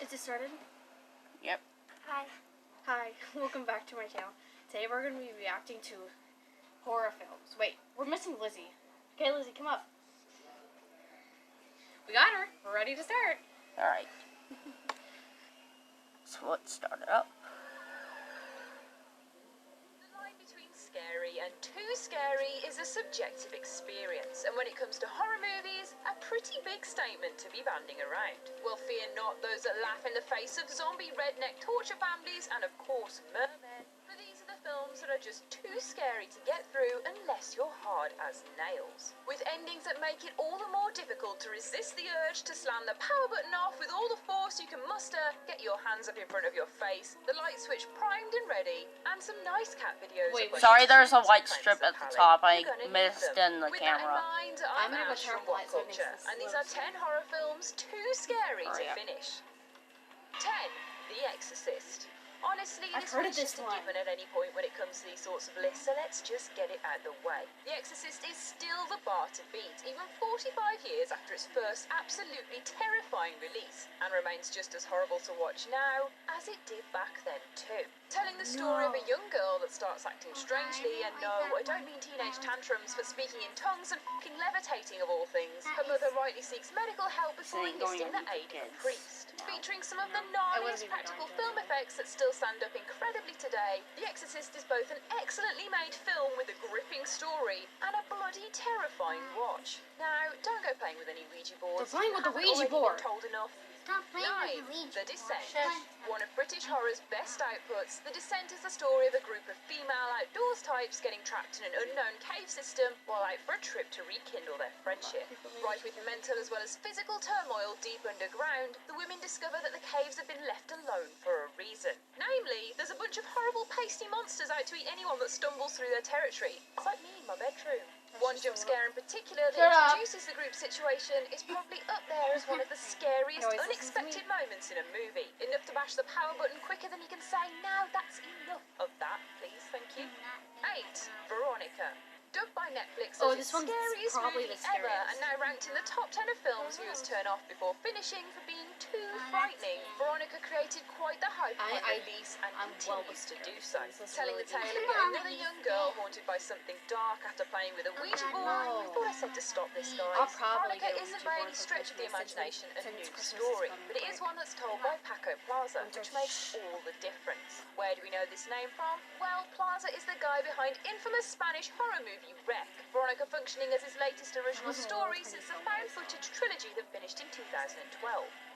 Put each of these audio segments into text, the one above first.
Is it started? Yep. Hi. Hi. Welcome back to my channel. Today we're going to be reacting to horror films. Wait, we're missing Lizzie. Okay, Lizzie, come up. We got her. We're ready to start. Alright. So let's start it up. The line between scary and too scary is a subjective experience, and when it comes to horror movies, a pretty big statement to be banding around. Well, fear not those that laugh in the face of zombie redneck torture families and, of course, mermen. For these are the films that are just too scary to get through unless you're hard as nails. With endings that make it all the more difficult to resist the urge to slam the power button off with all the force you can muster, get your hands up in front of your face, the light switch primed and ready, and some nice cat videos. Wait, sorry, there's a white strip at the top. I missed in the With camera. that in mind, I'm Ash from What Culture, and these are 10 horror films too scary to finish. 10. The Exorcist. Honestly, this one's just a given at any point when it comes to these sorts of lists, so let's just get it out of the way. The Exorcist is still the bar to beat, even 45 years after its first absolutely terrifying release, and remains just as horrible to watch now as it did back then too. Telling the story of a young girl that starts acting strangely, and no, I don't mean teenage tantrums, but speaking in tongues and fucking levitating of all things. Her mother rightly seeks medical help before enlisting the aid of a priest. Featuring some of the gnarliest practical film effects that still stand up incredibly today, The Exorcist is both an excellently made film with a gripping story and a bloody terrifying watch. Now, don't go playing with any Ouija boards. They're playing with the Ouija board. board. Told enough. Stop playing 9. with the Ouija The Descent. board. One of British horror's best outputs, The Descent is the story of a group of female outdoors types getting trapped in an unknown cave system while out for a trip to rekindle their friendship. Right with mental as well as physical turmoil deep underground, the women discover that the caves have been left alone for a reason. Namely, there's a bunch of horrible pasty monsters out to eat anyone that stumbles through their territory. It's like me in my bedroom. One jump scare in particular that introduces the group situation is probably up there as one of the scariest unexpected moments in a movie. Enough to bash the power button quicker than you can say, now that's enough of that, please, thank you. 8. Veronica. Dubbed by Netflix as its scariest movie ever, and now ranked in the top 10 of films viewers turn off before finishing for being too frightening, Veronica created quite the hype on release and continues to do so. Telling the tale of yet another young girl haunted by something dark after playing with a Ouija board. I thought I said to stop this, guys. Veronica isn't by any stretch of the imagination a new story, but it is one that's told by Paco Plaza, which makes all the difference. Where do we know this name from? Well, Plaza is the guy behind infamous Spanish horror movie Wreck, Veronica functioning as his latest original story since the found footage trilogy that finished in 2012.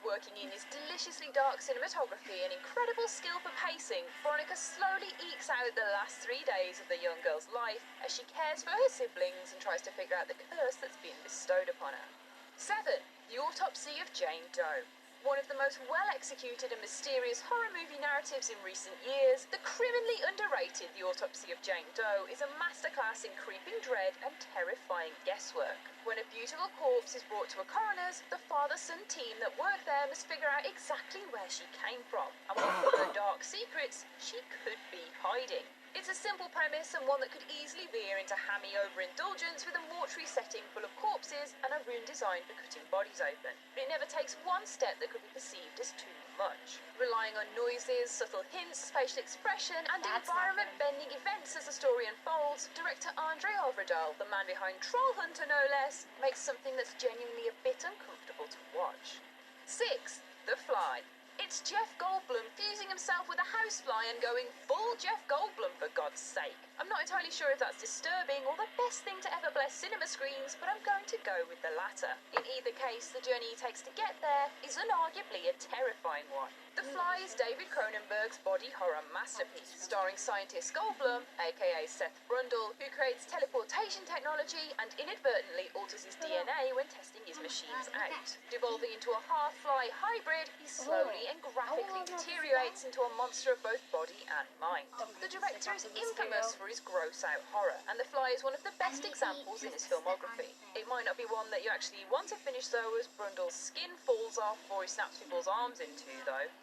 Working in his deliciously dark cinematography and incredible skill for pacing, Veronica slowly ekes out the last 3 days of the young girl's life as she cares for her siblings and tries to figure out the curse that's been bestowed upon her. 7. The Autopsy of Jane Doe. One of the most well-executed and mysterious horror movie narratives in recent years, the criminally underrated The Autopsy of Jane Doe is a masterclass in creeping dread and terrifying guesswork. When a beautiful corpse is brought to a coroner's, the father-son team that work there must figure out exactly where she came from and what other dark secrets she could be hiding. It's a simple premise and one that could easily veer into hammy overindulgence with a mortuary setting full of corpses and a room designed for cutting bodies open. But it never takes one step that could be perceived as too much. Relying on noises, subtle hints, facial expression, and environment-bending events as the story unfolds, director Andre Ovredal, the man behind Troll Hunter no less, makes something that's genuinely a bit uncomfortable to watch. 6. The Fly. It's Jeff Goldblum fusing himself with a housefly and going full Jeff Goldblum for God's sake. I'm not entirely sure if that's disturbing or the best thing to ever bless cinema screens, but I'm going to go with the latter. In either case, the journey he takes to get there is unarguably a terrifying one. The Fly is David Cronenberg's body horror masterpiece, starring scientist Goldblum, aka Seth Brundle, who creates teleportation technology and inadvertently alters his DNA when testing his machines out. Devolving into a half-fly hybrid, he slowly and graphically deteriorates into a monster of both body and mind. The director is infamous for his gross-out horror, and The Fly is one of the best examples in his filmography. It might not be one that you actually want to finish though, as Brundle's skin falls off before he snaps people's arms in two though.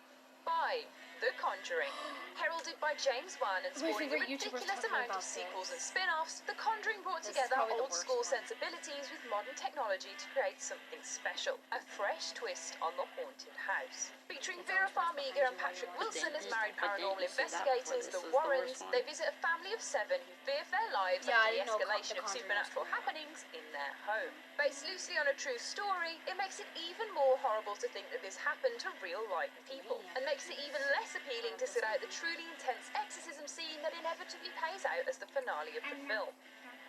5. The Conjuring. Heralded by James Wan and My spawning a favorite YouTuber's ridiculous talking amount of about sequels and this. spin-offs, The Conjuring brought This is together probably the old worst school one. sensibilities with modern technology to create something special. A fresh twist on the haunted house. Featuring It's Vera always what's Farmiga behind and you Patrick while Wilson as didn't- married but didn't paranormal you say that before investigators, this the was the Warrens. worst one? They visit a family of 7 who fear for their lives Yeah, I after the didn't know escalation The of Conjuring supernatural was coming. happenings in their home. Based loosely on a true story, it makes it even more horrible to think that this happened to real-life people, and makes it even less appealing to sit out the truly intense exorcism scene that inevitably pays out as the finale of the film.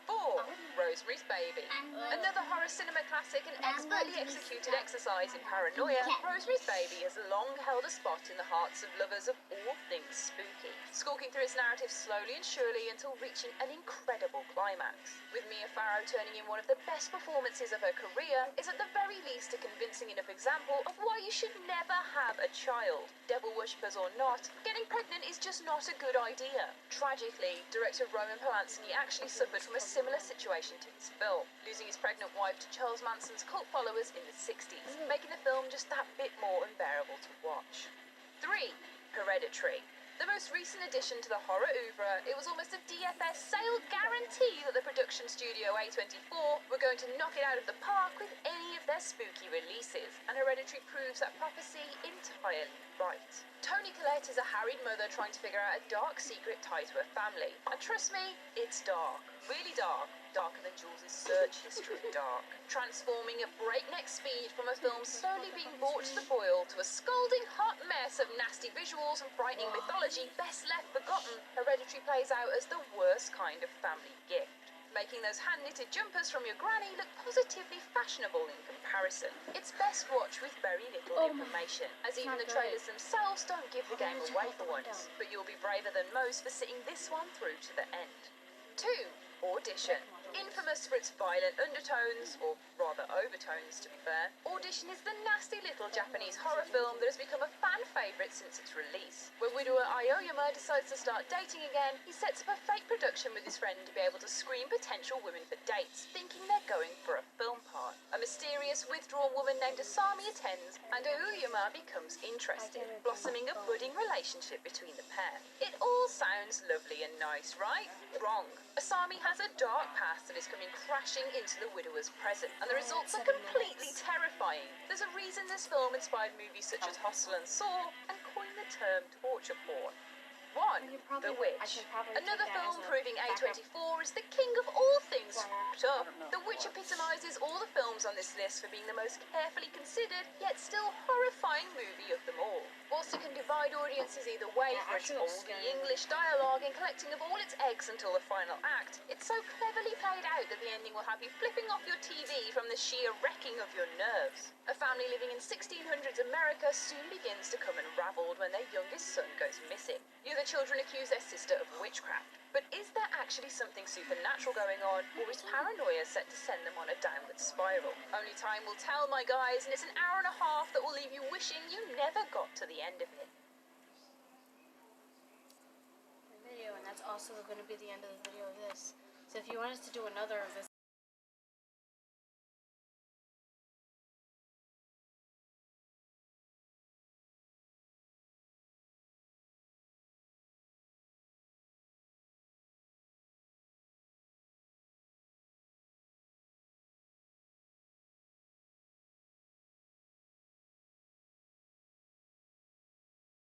4. Rosemary's Baby. Another horror cinema classic and expertly executed exercise in paranoia, Rosemary's Baby has long held a spot in the hearts of lovers of all things spooky, skulking through its narrative slowly and surely until reaching an incredible climax. With Mia Farrow turning in one of the best performances of her career, is at the very least a convincing enough example of why you should never have a child. Devil worshippers or not, getting pregnant is just not a good idea. Tragically, director Roman Polanski actually suffered from a similar situation to his film, losing his pregnant wife to Charles Manson's cult followers in the 60s, making the film just that bit more unbearable to watch. 3. Hereditary. The most recent addition to the horror oeuvre, it was almost a DFS sale guarantee that the production studio A24 were going to knock it out of the park with any of their spooky releases, and Hereditary proves that prophecy entirely right. Toni Collette is a harried mother trying to figure out a dark secret tied to her family, and trust me, it's dark. Really dark. Darker than Jules' search history dark. Transforming at breakneck speed from a film slowly being brought to the boil to a scalding hot mess of nasty visuals and frightening mythology best left forgotten, Hereditary plays out as the worst kind of family gift, making those hand-knitted jumpers from your granny look positively fashionable in comparison. It's best watched with very little information, as even the trailers themselves don't give the game away for once, but you'll be braver than most for sitting this one through to the end. 2. Audition. Infamous for its violent undertones, or rather overtones to be fair, Audition is the nasty little Japanese horror film that has become a fan favourite since its release. When widower Aoyama decides to start dating again, he sets up a fake production with his friend to be able to screen potential women for dates, thinking they're going for a film part. A mysterious, withdrawn woman named Asami attends, and Aoyama becomes interested, blossoming a budding relationship between the pair. It all sounds lovely and nice, right? Wrong. Asami has a dark past that is coming crashing into the widower's present, and the results are completely terrifying. There's a reason this film inspired movies such as Hostel and Saw, and coined the term torture porn. 1. The Witch. Another film proving A24 is the king of all things fucked up. The Witch epitomizes all the films on this list for being the most carefully considered, yet still horrifying movie of them all. Whilst it can divide audiences either way for its oldie English dialogue and collecting of all its eggs until the final act, it's so cleverly played out that the ending will have you flipping off your TV from the sheer wrecking of your nerves. A family living in 1600s America soon begins to come unraveled when their youngest son goes missing. The other children accuse their sister of witchcraft. But is there actually something supernatural going on, or is paranoia set to send them on a downward spiral? Only time will tell, my guys, and it's an hour and a half that will leave you wishing you never got to the end of it. Video, and that's also going to be the end of the video of this. So if you want us to do another of this